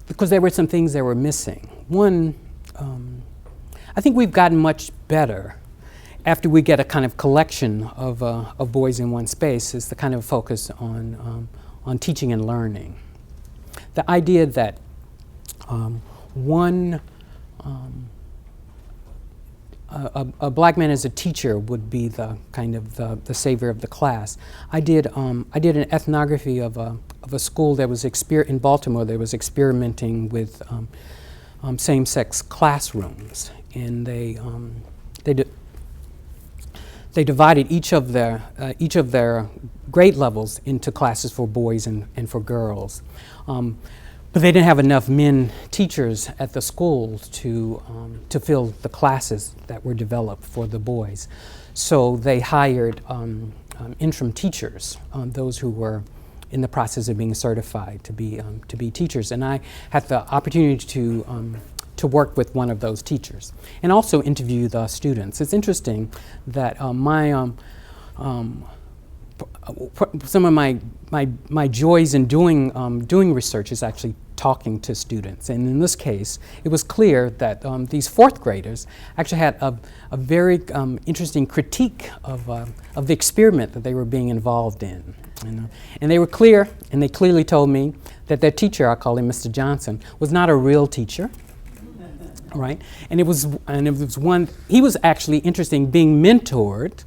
Because there were some things that were missing. One, I think we've gotten much better after we get a kind of collection of boys in one space, is the kind of focus on teaching and learning. The idea that a black man as a teacher would be the kind of the savior of the class. I did an ethnography of a school that was in Baltimore that was experimenting with same-sex classrooms, and they divided each of their grade levels into classes for boys and for girls. But they didn't have enough men teachers at the school to fill the classes that were developed for the boys. So they hired interim teachers, those who were in the process of being certified to be teachers. And I had the opportunity to work with one of those teachers and also interview the students. It's interesting that some of my joys in doing research is actually talking to students. And in this case, it was clear that these fourth graders actually had a very interesting critique of the experiment that they were being involved in. And they were clear, and they clearly told me that their teacher, I call him Mr. Johnson, was not a real teacher. Right? And it was one, he was actually interesting being mentored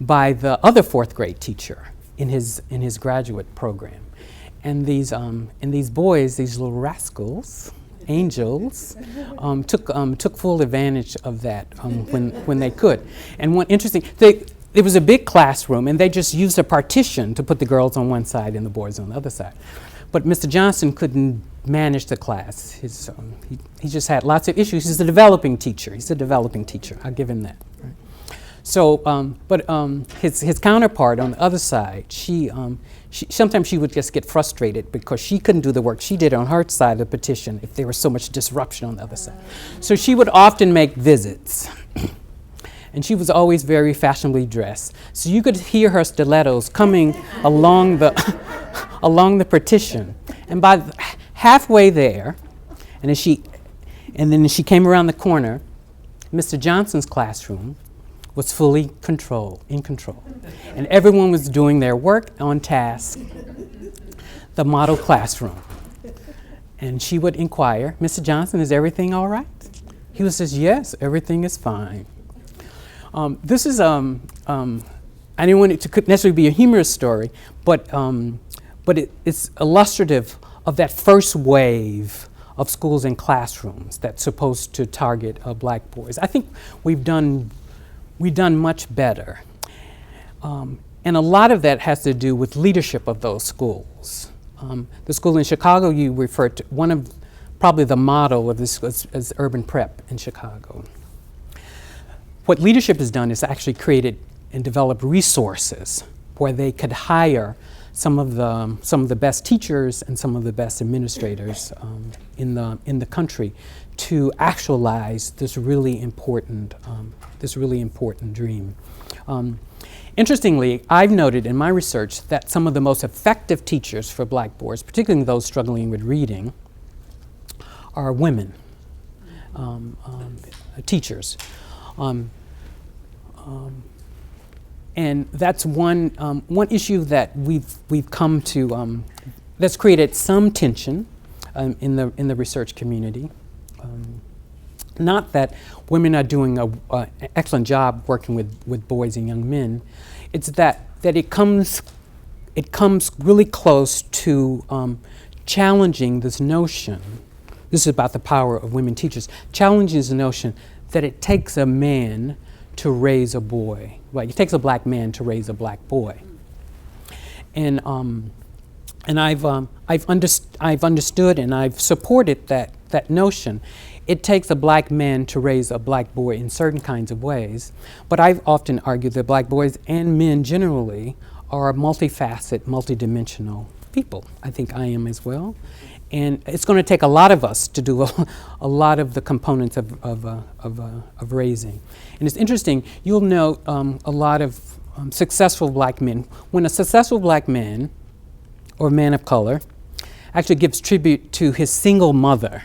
by the other fourth grade teacher in his graduate program. And these boys, these little rascals, angels, took full advantage of that when they could. And one interesting, it was a big classroom, and they just used a partition to put the girls on one side and the boys on the other side. But Mr. Johnson couldn't manage the class. He just had lots of issues. He's a developing teacher. I'll give him that. Right? So, his counterpart on the other side, sometimes she would just get frustrated because she couldn't do the work she did on her side of the petition if there was so much disruption on the other side. So she would often make visits. And she was always very fashionably dressed. So you could hear her stilettos coming along the partition. And by halfway there, and then as she came around the corner, Mr. Johnson's classroom was fully in control. And everyone was doing their work on task, the model classroom. And she would inquire, Mr. Johnson, is everything all right? He would say, yes, everything is fine. This is, I didn't want it to necessarily be a humorous story, but it's illustrative of that first wave of schools and classrooms that's supposed to target black boys. I think we've done much better. And a lot of that has to do with leadership of those schools. The school in Chicago you referred to, one of probably the model of this was urban prep in Chicago. What leadership has done is actually created and developed resources where they could hire some of the best teachers and some of the best administrators in the country to actualize this really important dream. Interestingly, I've noted in my research that some of the most effective teachers for black boys, particularly those struggling with reading, are women teachers. And that's one issue that we've come to that's created some tension in the research community. Not that women are doing an excellent job working with boys and young men. It's that it comes really close to challenging this notion. This is about the power of women teachers. Challenges the notion that it takes a man to raise a boy. Well, it takes a black man to raise a black boy. And I've understood and I've supported that notion. It takes a black man to raise a black boy in certain kinds of ways, but I've often argued that black boys and men generally are multifaceted, multidimensional people. I think I am as well. And it's going to take a lot of us to do a lot of the components of raising. And it's interesting, you'll note a lot of successful black men. When a successful black man, or man of color, actually gives tribute to his single mother,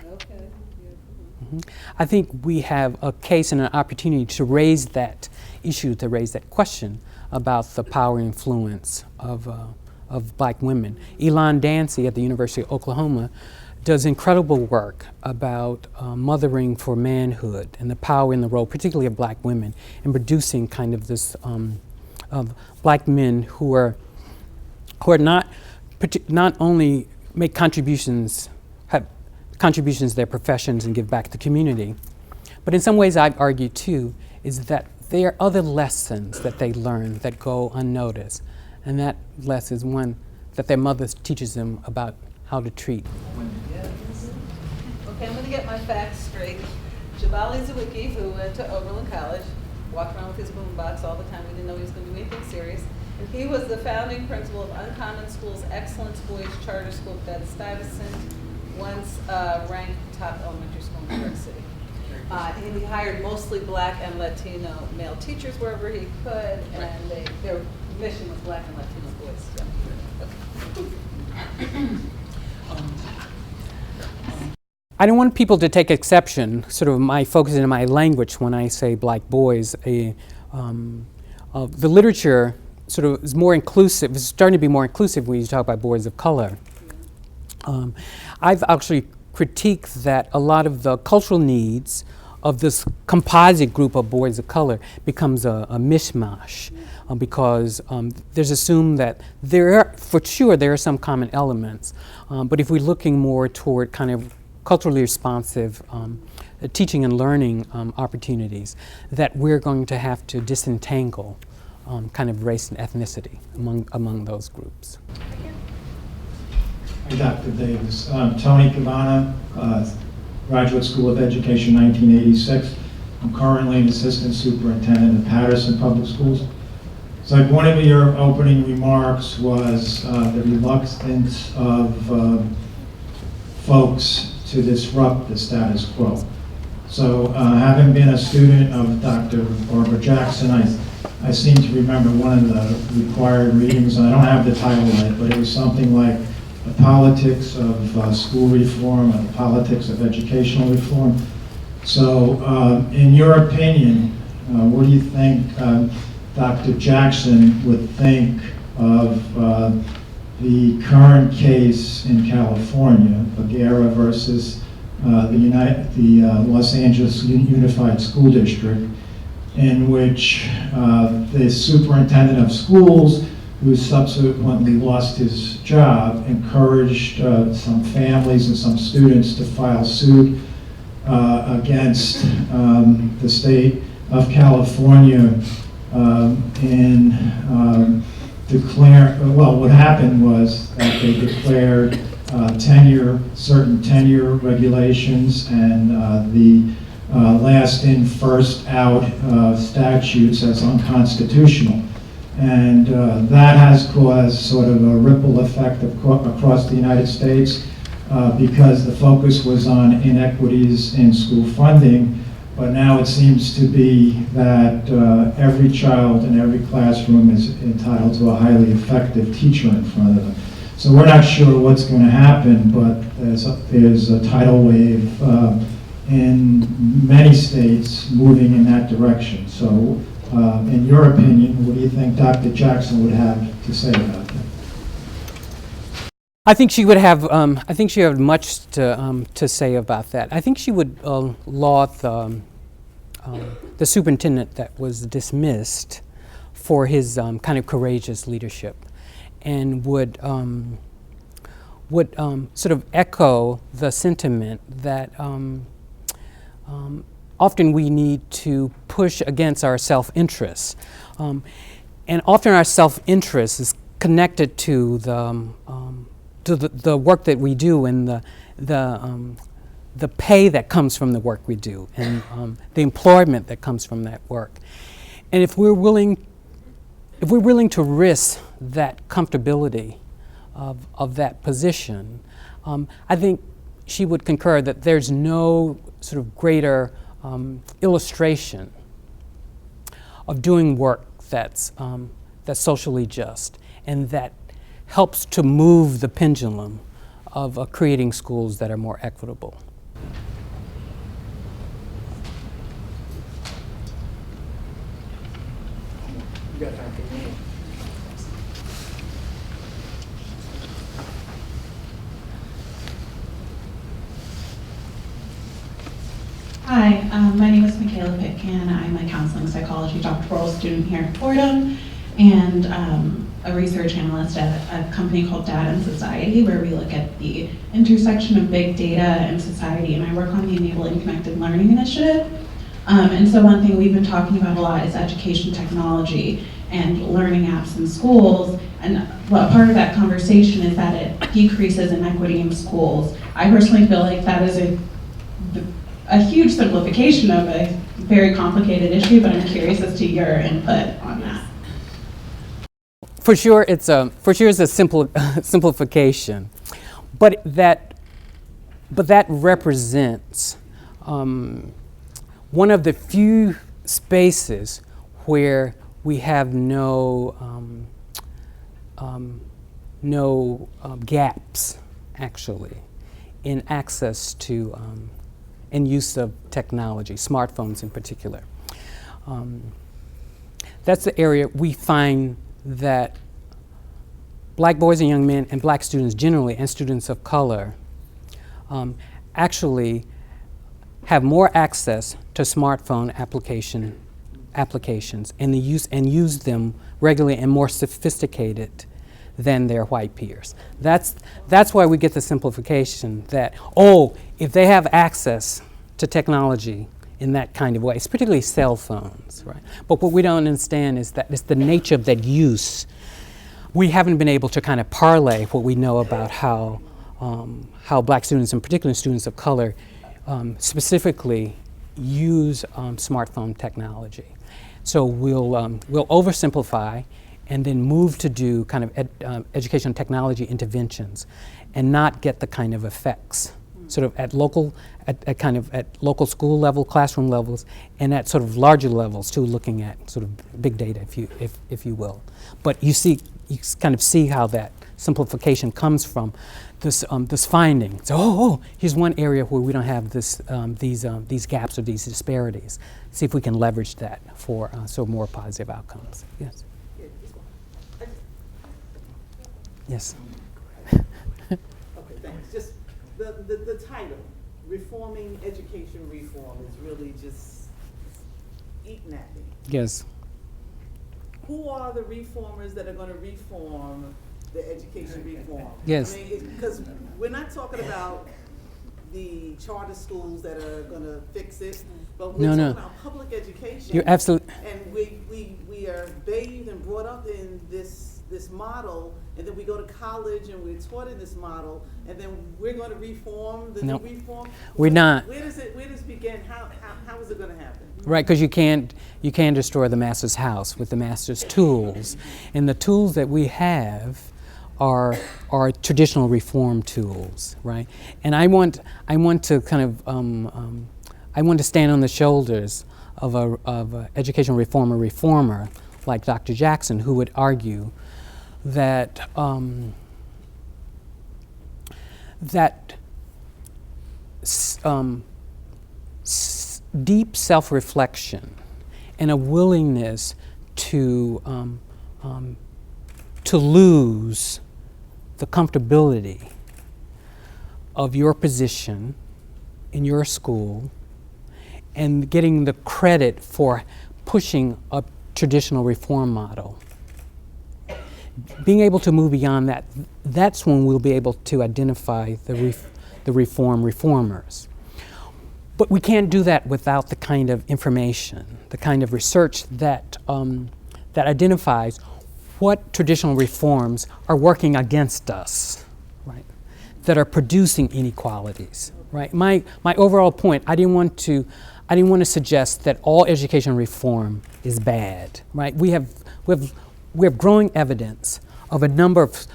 I think we have a case and an opportunity to raise that issue, to raise that question about the power and influence of black women. Elon Dancy at the University of Oklahoma does incredible work about mothering for manhood and the power and the role, particularly of black women, in producing kind of this of black men who are not only make contributions, have contributions to their professions and give back to the community, but in some ways I've argued too, is that there are other lessons that they learn that go unnoticed. And that lesson is one that their mother teaches them about how to treat. Okay, I'm going to get my facts straight. Jabali Zawicki, who went to Oberlin College, walked around with his boombox all the time. We didn't know he was going to do anything serious. And he was the founding principal of Uncommon Schools Excellence Boys Charter School at Stevenson, once ranked top elementary school in New York City. And he hired mostly black and Latino male teachers wherever he could, and their mission was black and Latino boys. Okay. I don't want people to take exception, sort of my focus in my language when I say black boys. The literature sort of is more inclusive, it's starting to be more inclusive when you talk about boys of color. I've actually critiqued that a lot of the cultural needs of this composite group of boys of color becomes a mishmash because there's assumed that for sure there are some common elements, but if we're looking more toward kind of culturally responsive teaching and learning opportunities, that we're going to have to disentangle kind of race and ethnicity among those groups. Hi, Dr. Davis. Tony Cavana, Graduate School of Education, 1986. I'm currently an assistant superintendent at Patterson Public Schools. So like one of your opening remarks was the reluctance of folks to disrupt the status quo. So having been a student of Dr. Barbara Jackson, I seem to remember one of the required readings, and I don't have the title of it, but it was something like the politics of school reform and the politics of educational reform. So in your opinion, what do you think Dr. Jackson would think of the current case in California, Bagheera versus the Los Angeles Unified School District, in which the superintendent of schools, who subsequently lost his job, encouraged some families and some students to file suit against the state of California in well, what happened was that they declared certain tenure regulations and the last in, first out statutes as unconstitutional. And that has caused sort of a ripple effect across the United States because the focus was on inequities in school funding. But now it seems to be that every child in every classroom is entitled to a highly effective teacher in front of them. So we're not sure what's going to happen, but there's a tidal wave in many states moving in that direction. So in your opinion, what do you think Dr. Jackson would have to say about that? I think she would have. I think she would have much to say about that. I think she would laud the superintendent that was dismissed for his kind of courageous leadership, and would sort of echo the sentiment that often we need to push against our self-interest, and often our self-interest is connected to the work that we do and the pay that comes from the work we do and the employment that comes from that work. And if we're willing to risk that comfortability of that position, I think she would concur that there's no sort of greater illustration of doing work that's socially just and that helps to move the pendulum of creating schools that are more equitable. Hi, my name is Michaela Pitkin. I'm a counseling psychology doctoral student here at Fordham and a research analyst at a company called Data and Society, where we look at the intersection of big data and society, and I work on the Enabling Connected Learning Initiative. And so one thing we've been talking about a lot is education technology and learning apps in schools, and well, part of that conversation is that it decreases inequity in schools. I personally feel like that is a huge simplification of a very complicated issue, but I'm curious as to your input on that. For sure, it's a simple simplification, but that represents one of the few spaces where we have no gaps, actually, in access to and use of technology, smartphones in particular. That's the area we find that black boys and young men and black students generally and students of color actually have more access to smartphone applications and use them regularly and more sophisticated than their white peers. That's why we get the simplification that, oh, if they have access to technology in that kind of way, it's particularly cell phones, right? But what we don't understand is that it's the nature of that use. We haven't been able to kind of parlay what we know about how black students, and particularly students of color, specifically use smartphone technology. So we'll oversimplify and then move to do kind of educational technology interventions and not get the kind of effects sort of at local school level, classroom levels, and at sort of larger levels too, looking at sort of big data, if you will. But you kind of see how that simplification comes from this finding. So, here's one area where we don't have these gaps or these disparities. See if we can leverage that for more positive outcomes. Yes. Yes. Okay, thanks. Just the title, Reforming Education Reform, is really just eating at me. Yes. Who are the reformers that are going to reform the education reform? Yes. I mean, because we're not talking about the charter schools that are going to fix it, but we're talking about public education. You're absolutely. And we are bathed and brought up in this model, and then we go to college and we're taught in this model, and then we're going to reform the new reform. We're not. Where does it begin? How is it going to happen? Right, because you can't destroy the master's house with the master's tools, and the tools that we have are traditional reform tools, right? And I want to kind of I want to stand on the shoulders of a educational reformer like Dr. Jackson, who would argue that deep self-reflection and a willingness to lose the comfortability of your position in your school and getting the credit for pushing a traditional reform model. Being able to move beyond that, that's when we'll be able to identify the reformers. But we can't do that without the kind of information, the kind of research that identifies what traditional reforms are working against us, right? That are producing inequalities, right? My overall point, I didn't want to suggest that all education reform is bad, right? We have growing evidence of a number of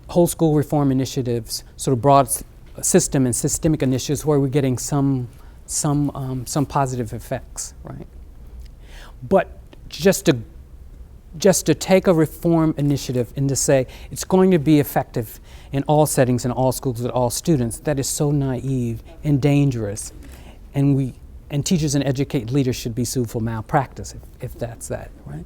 whole school reform initiatives, sort of broad system and systemic initiatives where we're getting some positive effects, right? But just to take a reform initiative and to say it's going to be effective in all settings, in all schools, with all students, that is so naive and dangerous. And teachers and educated leaders should be sued for malpractice if that's that, right?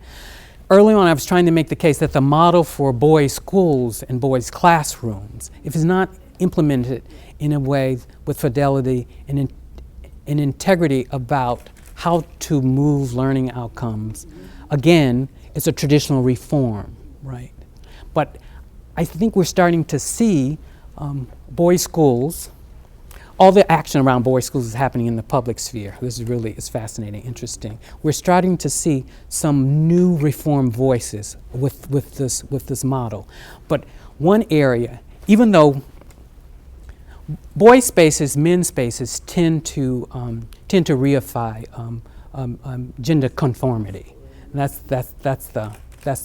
Early on, I was trying to make the case that the model for boys' schools and boys' classrooms, if it's not implemented in a way with fidelity and integrity about how to move learning outcomes, again, it's a traditional reform, right? But I think we're starting to see boys' schools, all the action around boys' schools is happening in the public sphere. This is fascinating, interesting. We're starting to see some new reform voices with this model. But one area, even though boys' spaces, men's spaces tend to reify gender conformity. And that's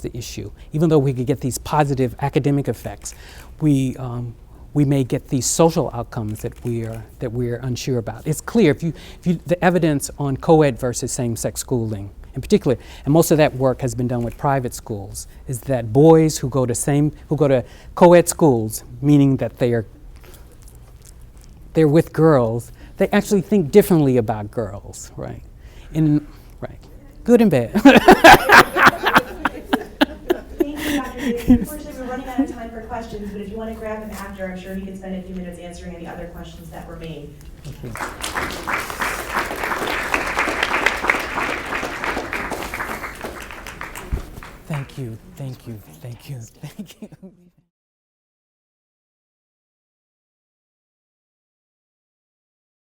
the issue. Even though we could get these positive academic effects, we may get these social outcomes that we're unsure about. It's clear if you the evidence on co-ed versus same-sex schooling, in particular, and most of that work has been done with private schools, is that boys who go to co-ed schools, meaning that they're with girls, they actually think differently about girls, right? Right, good and bad. Thank you, Dr. Davis. Unfortunately, we're running out of time for questions, but if you want to grab him after, I'm sure he can spend a few minutes answering any other questions that remain. Thank you.